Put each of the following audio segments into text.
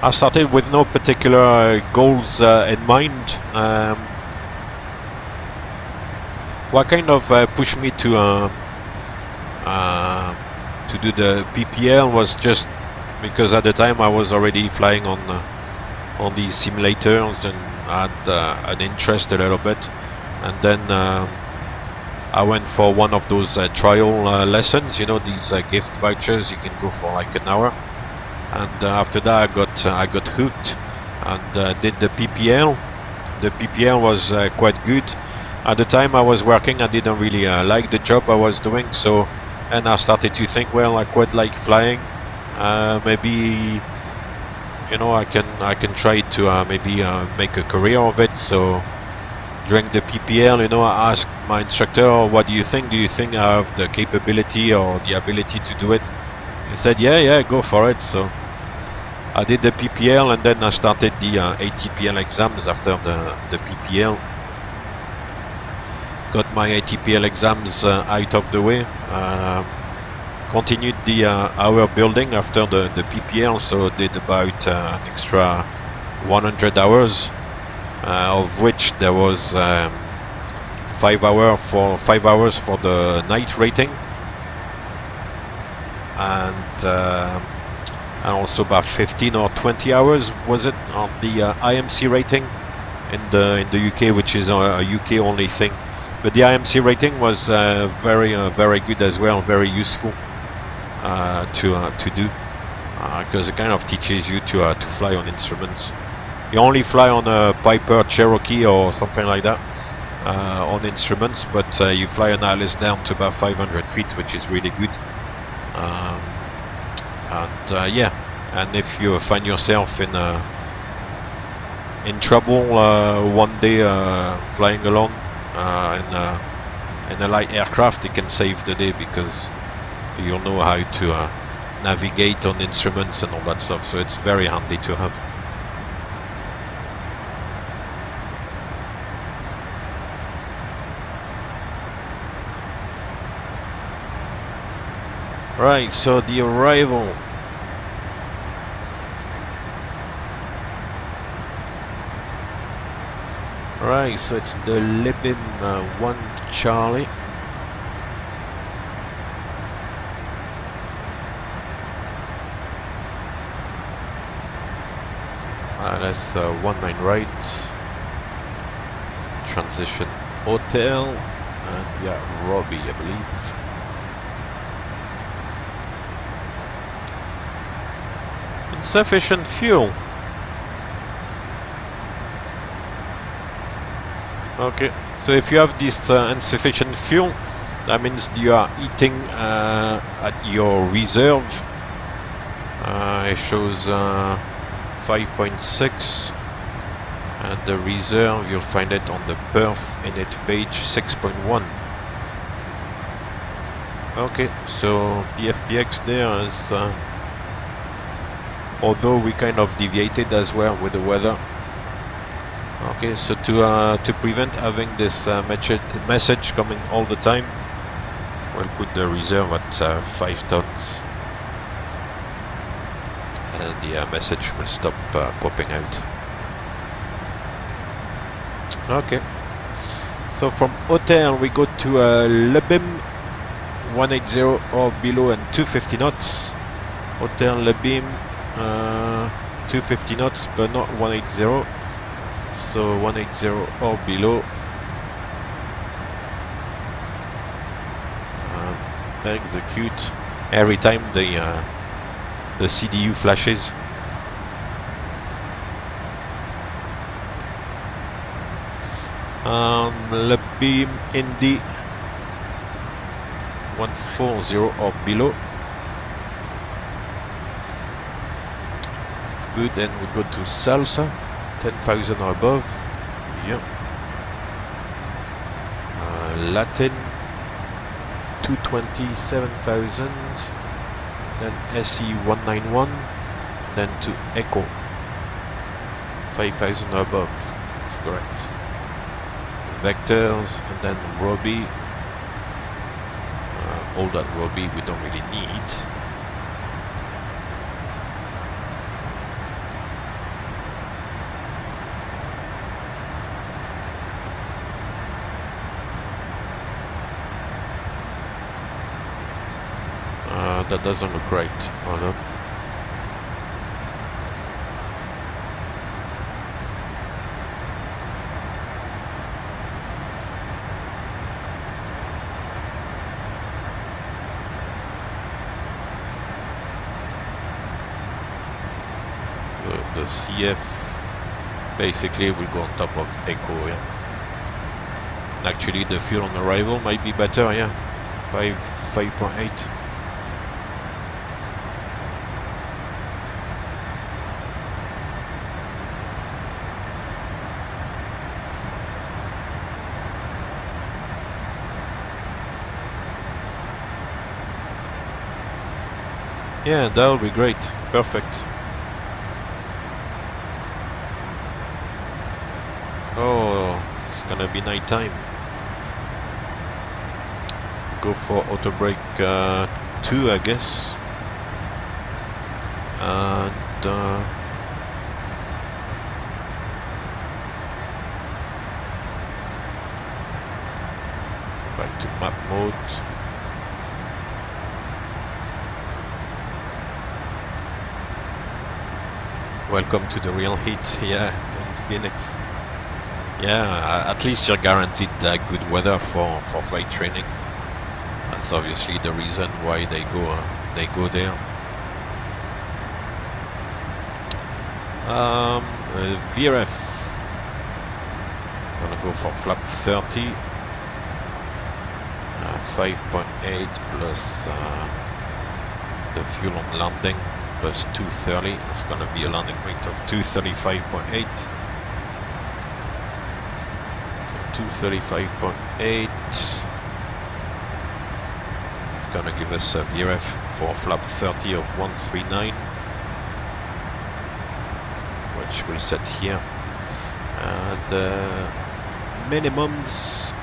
I started with no particular goals in mind. What kind of pushed me to do the PPL was just because at the time I was already flying on these simulators and had an interest a little bit, and then I went for one of those trial lessons. You know, these gift vouchers, you can go for like an hour, and after that I got hooked and did the PPL. The PPL was quite good. At the time I was working, I didn't really like the job I was doing, so, and I started to think, well, I quite like flying. Maybe, you know, I can try to maybe make a career of it. So during the PPL, you know, I asked my instructor, oh, what do you think? Do you think I have the capability or the ability to do it? He said, yeah, go for it. So I did the PPL, and then I started the ATPL exams after the PPL. Got my ATPL exams out of the way. Continued the hour building after the PPL, so did about an extra 100 hours, of which there was 5 hours for the night rating, and also about 15 or 20 hours was it on the IMC rating in the UK, which is a UK only thing. But the IMC rating was very good as well, very useful to do, because it kind of teaches you to fly on instruments. You only fly on a Piper Cherokee or something like that on instruments, but you fly an ILS down to about 500 feet, which is really good. Yeah, and if you find yourself in trouble one day flying along in a light aircraft, it can save the day, because you'll know how to navigate on instruments and all that stuff, so it's very handy to have. Right, so the arrival. Right, so it's the Libim 1 Charlie. That's 19 right. Transition hotel, and yeah, Robbie, I believe. Insufficient fuel. Okay, so if you have this insufficient fuel, that means you are eating at your reserve. It shows 5.6, and the reserve, you'll find it on the perf init page 6.1. Okay, so PFPX there is, although we kind of deviated as well with the weather. Okay, so to prevent having this message coming all the time, we'll put the reserve at 5 tons. And the message will stop popping out. Okay, so from hotel we go to Lebim 180 or below and 250 knots. Hotel Lebim 250 knots, but not 180. So 180 or below. Execute every time the CDU flashes. Lebim Indy 140 or below. It's good. Then we go to Salsa 10,000 or above. Yep. Latin 227,000. Then SE 191. Then to Echo 5,000 or above. That's correct. Vectors, and then Robbie. All that Robbie we don't really need. that doesn't look right. Hold on. The CF basically will go on top of Echo, yeah. Actually, the fuel on arrival might be better, yeah. 5.8. Yeah, that'll be great. Perfect. Oh, it's gonna be night time. Go for auto brake 2, I guess. And back to map mode. Welcome to the real heat, yeah, in Phoenix. Yeah, at least you're guaranteed good weather for flight training. That's obviously the reason why they go there. VRF. Gonna go for flap 30. 5.8 plus the fuel on landing plus 230. It's gonna be a landing weight of 235.8. So 235.8. It's gonna give us a VRF for flap 30 of 139, which we'll set here. And minimums.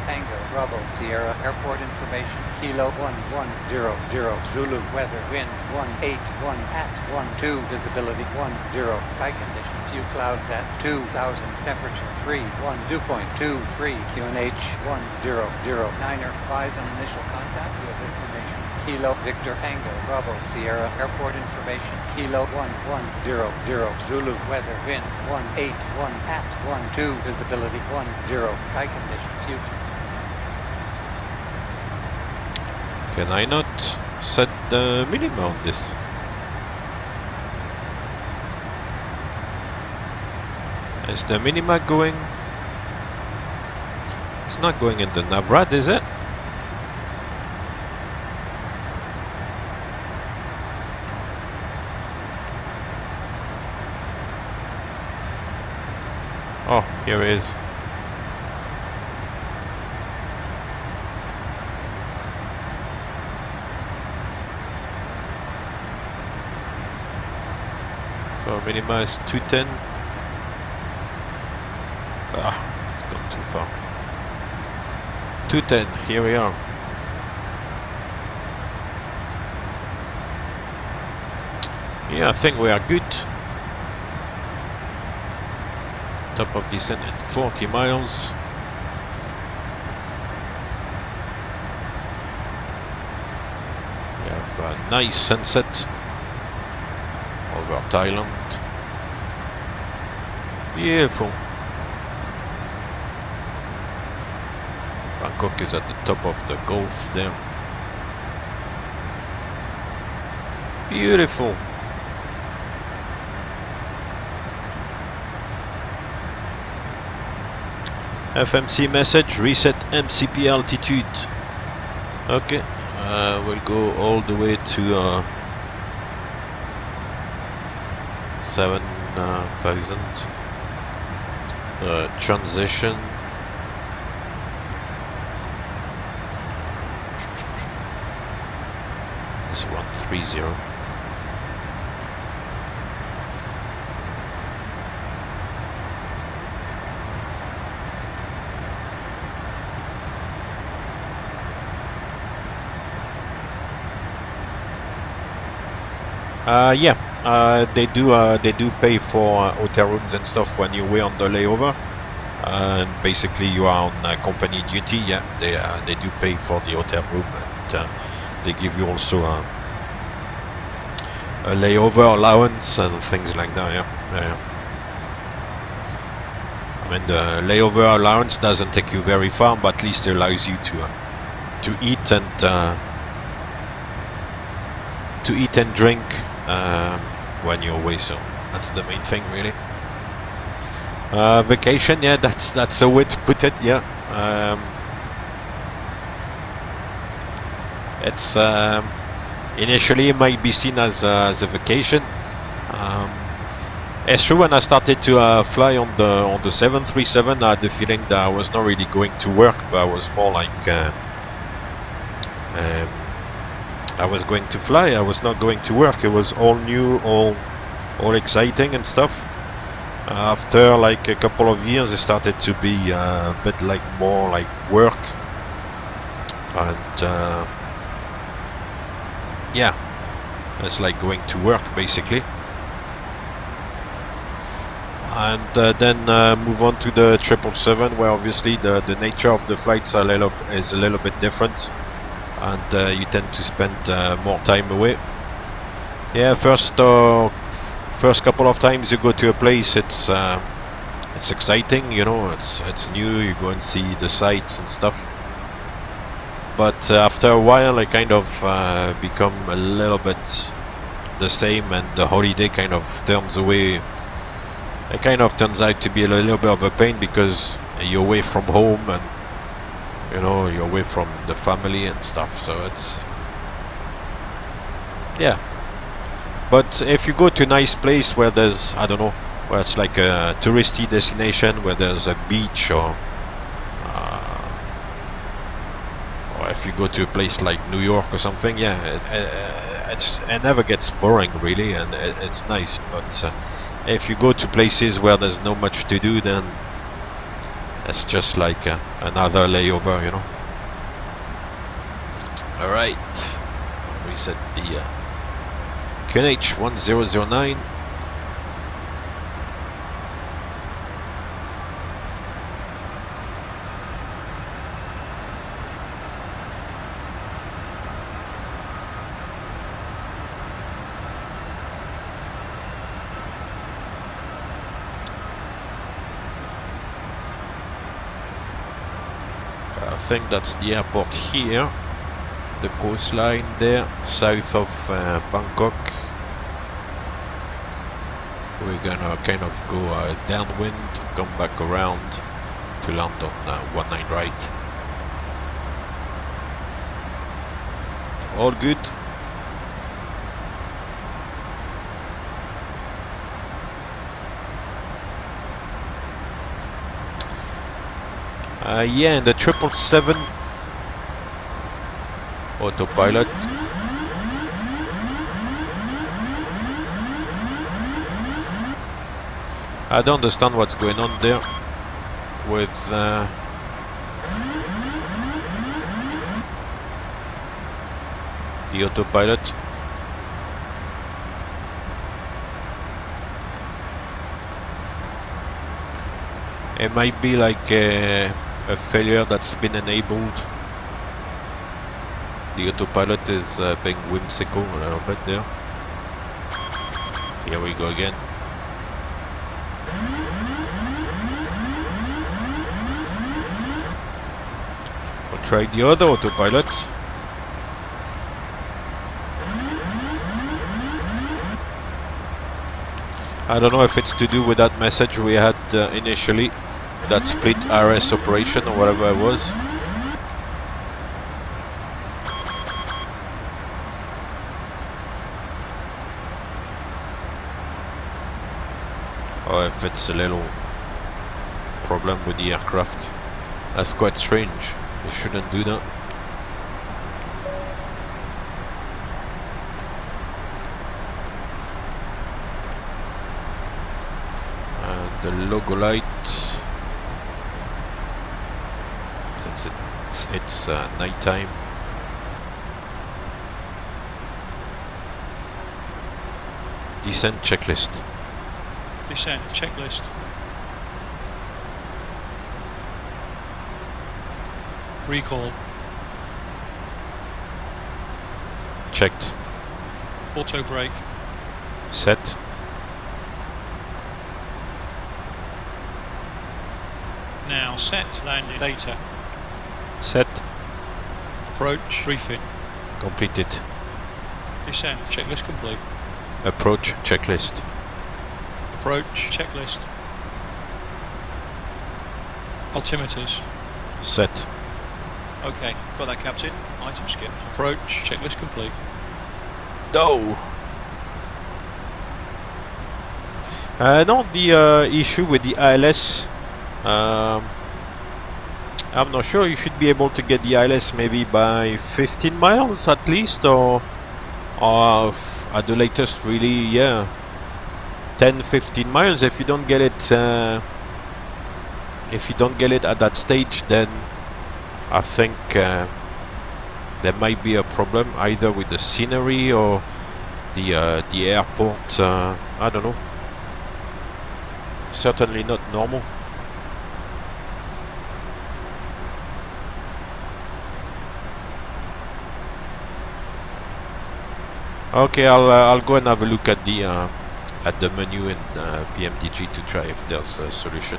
Tango, Bravo, Sierra, airport information, Kilo 1100, Zulu, weather, wind 181 at 12, visibility 10, sky condition, few clouds at 2000, temperature 31, dew point 23, QNH 1009er, advise on initial contact, you have information, Kilo, Victor, Tango, Bravo, Sierra, airport information, Kilo 1100, Zulu, weather, wind 181 at 12, visibility 10, sky condition, future. Can I not set the minimum on this? Is the minima going? It's not going in the Navrad, is it? Oh, here it is. So minima is 210. Ah, it's gone too far. 210, here we are. Yeah, I think we are good. Top of descent at 40 miles. We have a nice sunset over Thailand. Beautiful. Bangkok is at the top of the Gulf there. Beautiful. FMC message, reset MCP altitude. Okay, we'll go all the way to 7,000. Transition. This 130. Yeah, they do pay for hotel rooms and stuff when you're away on the layover. And basically, you are on company duty. Yeah, they do pay for the hotel room they give you also a layover allowance and things like that. Yeah. I mean, the layover allowance doesn't take you very far, but at least it allows you to eat and drink when you're away. So that's the main thing, really. Vacation, yeah, that's a way to put it. Yeah, it's initially it might be seen as a vacation. It's true, when I started to fly on the 737, I had the feeling that I was not really going to work, but I was more like I was going to fly. I was not going to work. It was all new, all exciting and stuff. After like a couple of years, it started to be a bit like more like work, and yeah, it's like going to work basically. And then move on to the 777, where obviously the nature of the flights is a little bit different, and you tend to spend more time away. Yeah, first couple of times you go to a place, it's exciting, you know, it's new. You go and see the sights and stuff. But after a while, it kind of become a little bit the same, and the holiday kind of turns away. It kind of turns out to be a little bit of a pain, because you're away from home, and you know, you're away from the family and stuff. So it's, yeah. But if you go to a nice place where there's, I don't know, where it's like a touristy destination, where there's a beach, or if you go to a place like New York or something, yeah, it never gets boring really, and it's nice. But if you go to places where there's not much to do, then it's just like another layover, you know. Alright, reset the QNH 1009. I think that's the airport here, the coastline there, south of Bangkok. We're gonna kind of go downwind, come back around to land on 19 right. All good. Yeah, and the 777 autopilot. I don't understand what's going on there with the autopilot. It might be like a failure that's been enabled. The autopilot is being whimsical a little bit there. Here we go again. We'll try the other autopilot. I don't know if it's to do with that message we had initially, that split RS operation or whatever it was. Or if it's a little problem with the aircraft. That's quite strange. You shouldn't do that. The logo light, since it's night time. Descent checklist. Descent checklist. Recall. Checked. Auto brake. Set. Now set. Landing. Data. Set. Approach. Briefing. Completed. Descent. Checklist complete. Approach checklist. Approach. Checklist. Altimeters. Set. Okay, got that, Captain. Item skipped. Approach. Checklist complete. No. No, the issue with the ILS. I'm not sure. You should be able to get the ILS maybe by 15 miles at least, or at the latest, really, yeah, 10-15 miles. If you don't get it, at that stage, then I think there might be a problem either with the scenery or the airport. I don't know. Certainly not normal. Okay, I'll go and have a look at the menu in PMDG to try if there's a solution.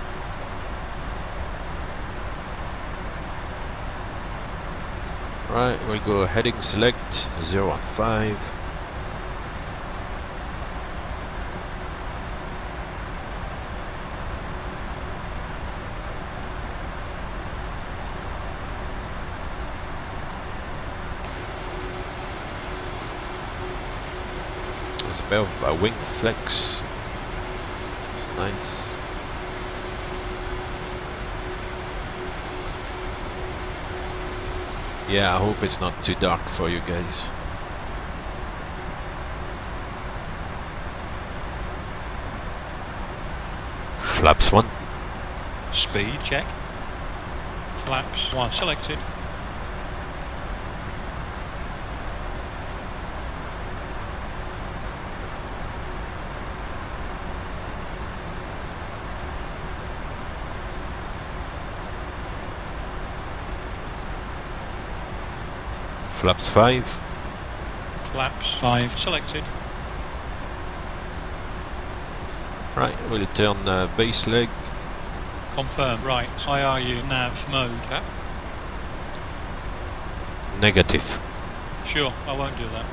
Right, we'll go heading select 015. There's a bit of a wing flex. It's nice. Yeah, I hope it's not too dark for you guys. Flaps 1. Speed check. Flaps 1 selected. Flaps 5. Flaps 5 selected. Right, we'll turn base leg. Confirm. Right. IRU nav mode. Cap. Negative. Sure, I won't do that.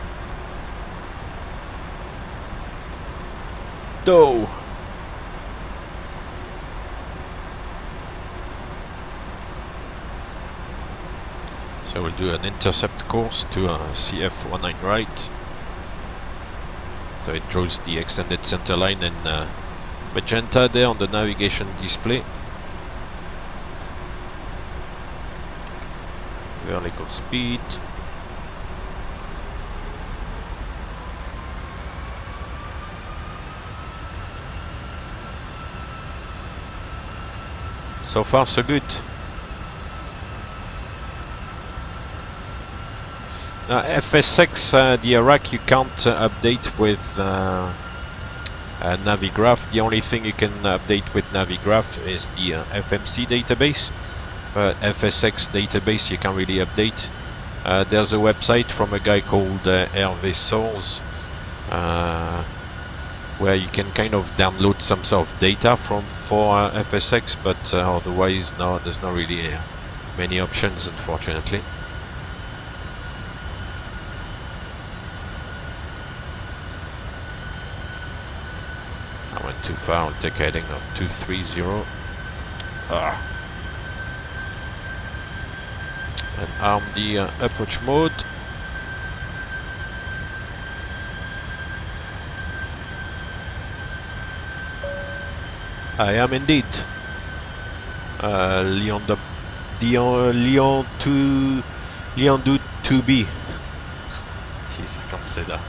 No. So we'll do an intercept course to CF19 right. So it draws the extended center line in magenta there on the navigation display. Vertical speed. So far so good. Now FSX, the Iraq, you can't update with Navigraph. The only thing you can update with Navigraph is the FMC database. But FSX database you can't really update. There's a website from a guy called Hervé Source, where you can kind of download some sort of data for FSX, but otherwise no, there's not really many options, unfortunately. I went too far. I'll take a heading of 230. And arm the approach mode. I am indeed. Lyon 2 2B. Jeez, I can't say that.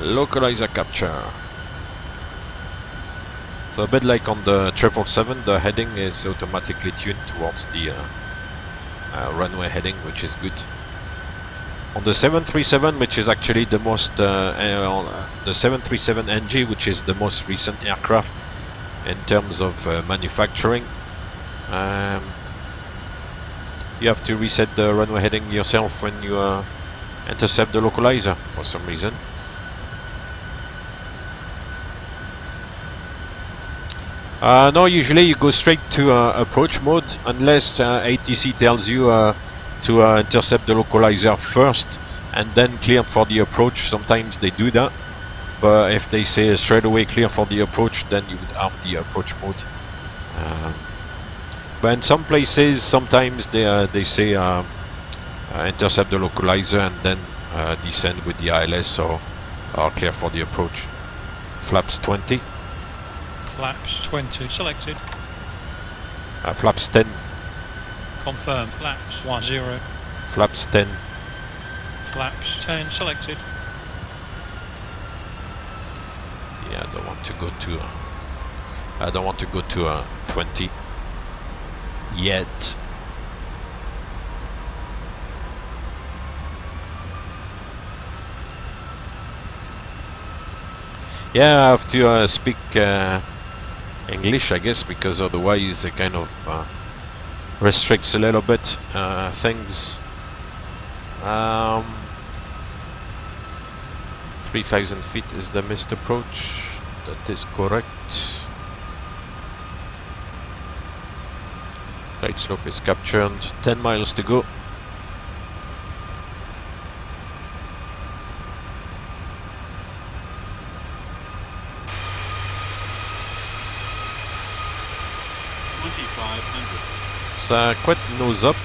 Localizer capture. So a bit like on the 777, the heading is automatically tuned towards the runway heading, which is good. On the 737, which is actually the most the 737 NG, which is the most recent aircraft in terms of manufacturing, you have to reset the runway heading yourself when you intercept the localizer for some reason. No, usually you go straight to approach mode unless ATC tells you to intercept the localizer first and then clear for the approach. Sometimes they do that, but if they say straight away clear for the approach, then you would have the approach mode. But in some places, sometimes they say intercept the localizer and then descend with the ILS or clear for the approach. Flaps 20. Flaps 20 selected. Flaps 10. Confirm. Flaps 10. Flaps 10. Flaps 10 selected. Yeah, I don't want to go to 20 yet. Yeah, I have to speak English, I guess, because otherwise it kind of restricts a little bit things. 3,000 feet is the missed approach. That is correct. Right slope is captured. 10 miles to go. It's quite nose up.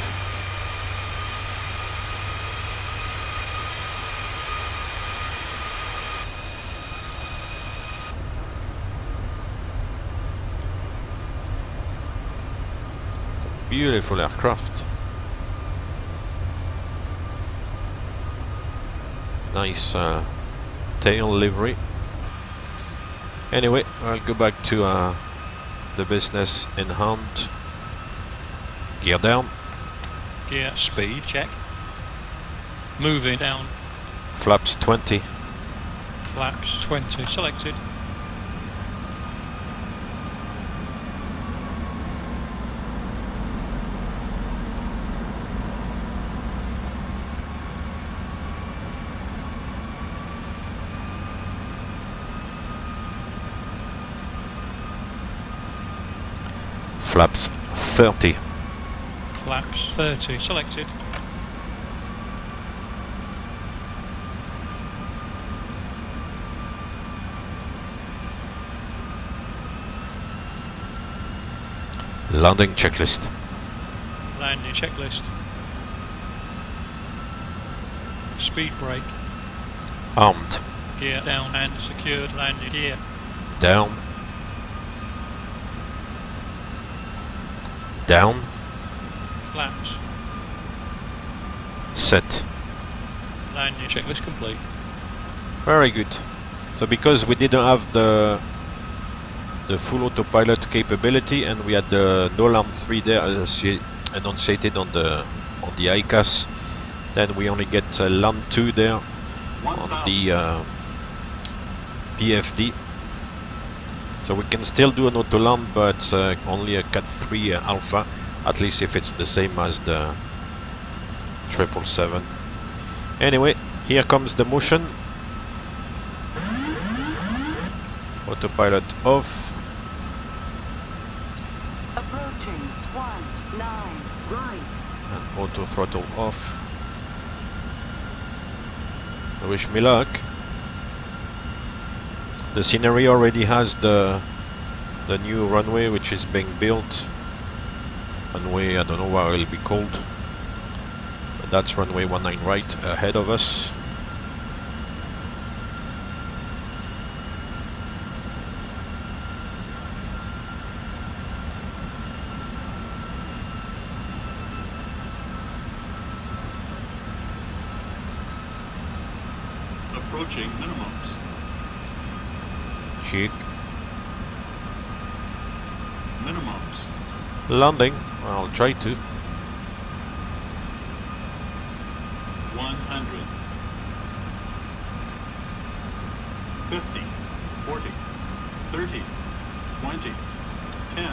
It's a beautiful aircraft. Nice tail livery. Anyway, I'll go back to the business in hand. Gear down. Gear speed check. Moving down. Flaps 20. Flaps 20 selected. Flaps 30. Flaps 30 selected. Landing checklist. Landing checklist. Speed brake. Armed. Gear down and secured landing gear. Down. Down. Flaps. Set. Landing checklist complete. Very good. So because we didn't have the full autopilot capability and we had the NOLAM 3 there enunciated on the ICAS, then we only get LAN 2 there on the PFD. So we can still do an auto land, but it's only a Cat 3 Alpha, at least if it's the same as the 777. Anyway, here comes the motion. Autopilot off. Approaching 19 right. And auto throttle off. Wish me luck. The scenery already has the new runway which is being built. Runway, I don't know what it will be called. But that's runway 19 right ahead of us. Approaching minimums. Cheek. Minimums. Landing. I'll try to. 100. 50, 40, 30, 20, 10.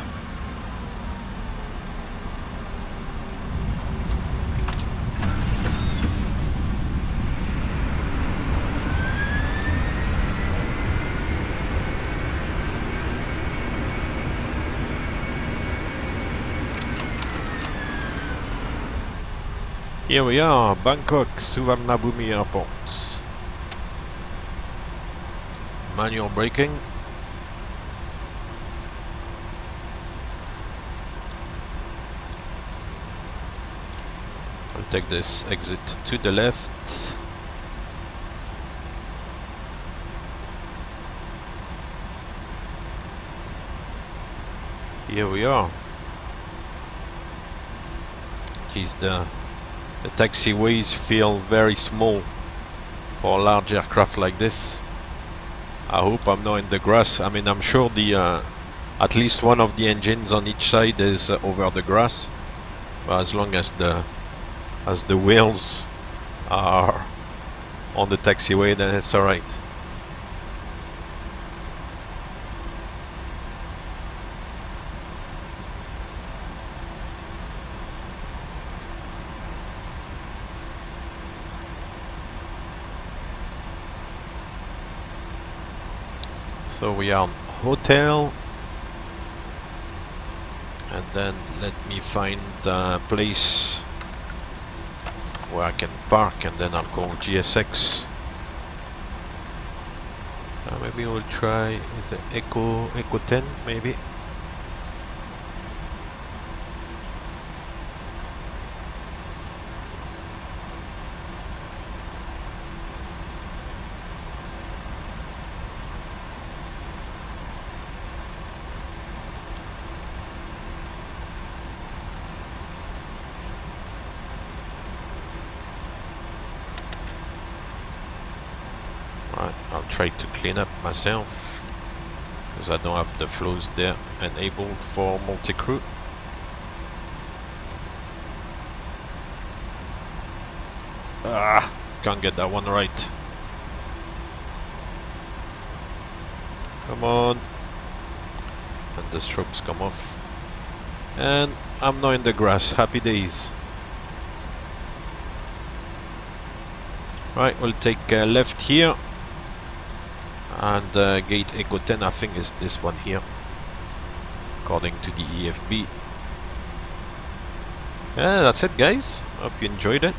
Here we are, Bangkok, Suvarnabhumi Airport. Manual braking. I'll take this exit to the left. Here we are. Geez, the taxiways feel very small for a large aircraft like this. I hope I'm not in the grass. I mean, I'm sure the at least one of the engines on each side is over the grass. But as long as the wheels are on the taxiway, then it's alright. So we are on hotel, and then let me find a place where I can park, and then I'll call GSX. Maybe we'll try the Eco 10 maybe. I'll try to clean up myself because I don't have the flows there enabled for multi-crew. Can't get that one right. Come on. And the strobes come off. And I'm not in the grass. Happy days. Right, we'll take left here. And gate Eco 10, I think, is this one here, according to the EFB. Yeah, that's it, guys. Hope you enjoyed it.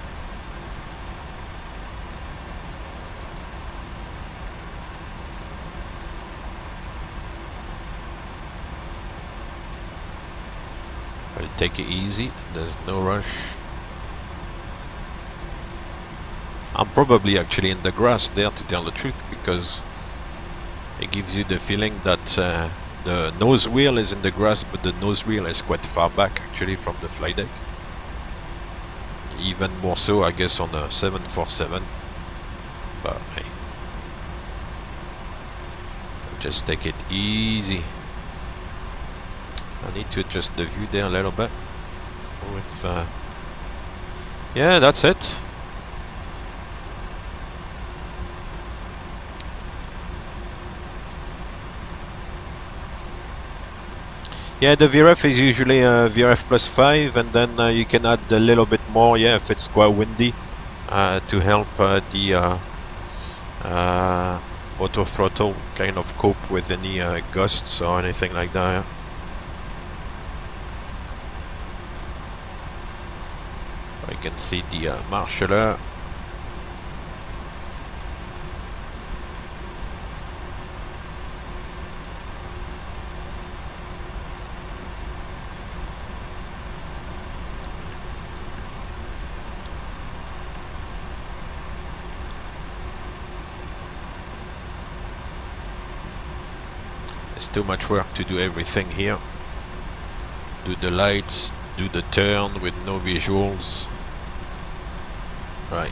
I'll take it easy. There's no rush. I'm probably actually in the grass there, to tell the truth, because it gives you the feeling that the nose wheel is in the grass, but the nose wheel is quite far back actually from the flight deck. Even more so, I guess, on a 747. But hey, just take it easy. I need to adjust the view there a little bit. With yeah, that's it. Yeah, the VRF is usually VRF plus 5, and then you can add a little bit more, yeah, if it's quite windy, to help the auto throttle kind of cope with any gusts or anything like that. I can see the marshaller. It's too much work to do everything here. Do the lights, do the turn with no visuals. Right.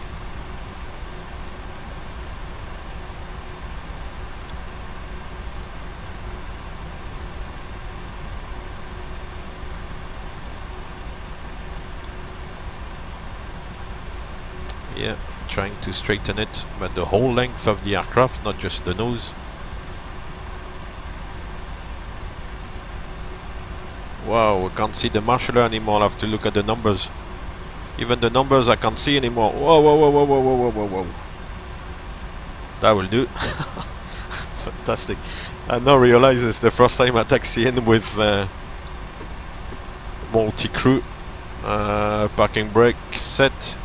Yeah, trying to straighten it, but the whole length of the aircraft, not just the nose. Wow, I can't see the marshaller anymore. I have to look at the numbers. Even the numbers I can't see anymore. Whoa, whoa, whoa, whoa, whoa, whoa, whoa, whoa. That will do. Fantastic. I now realize it's the first time I taxi in with multi-crew. Parking brake set.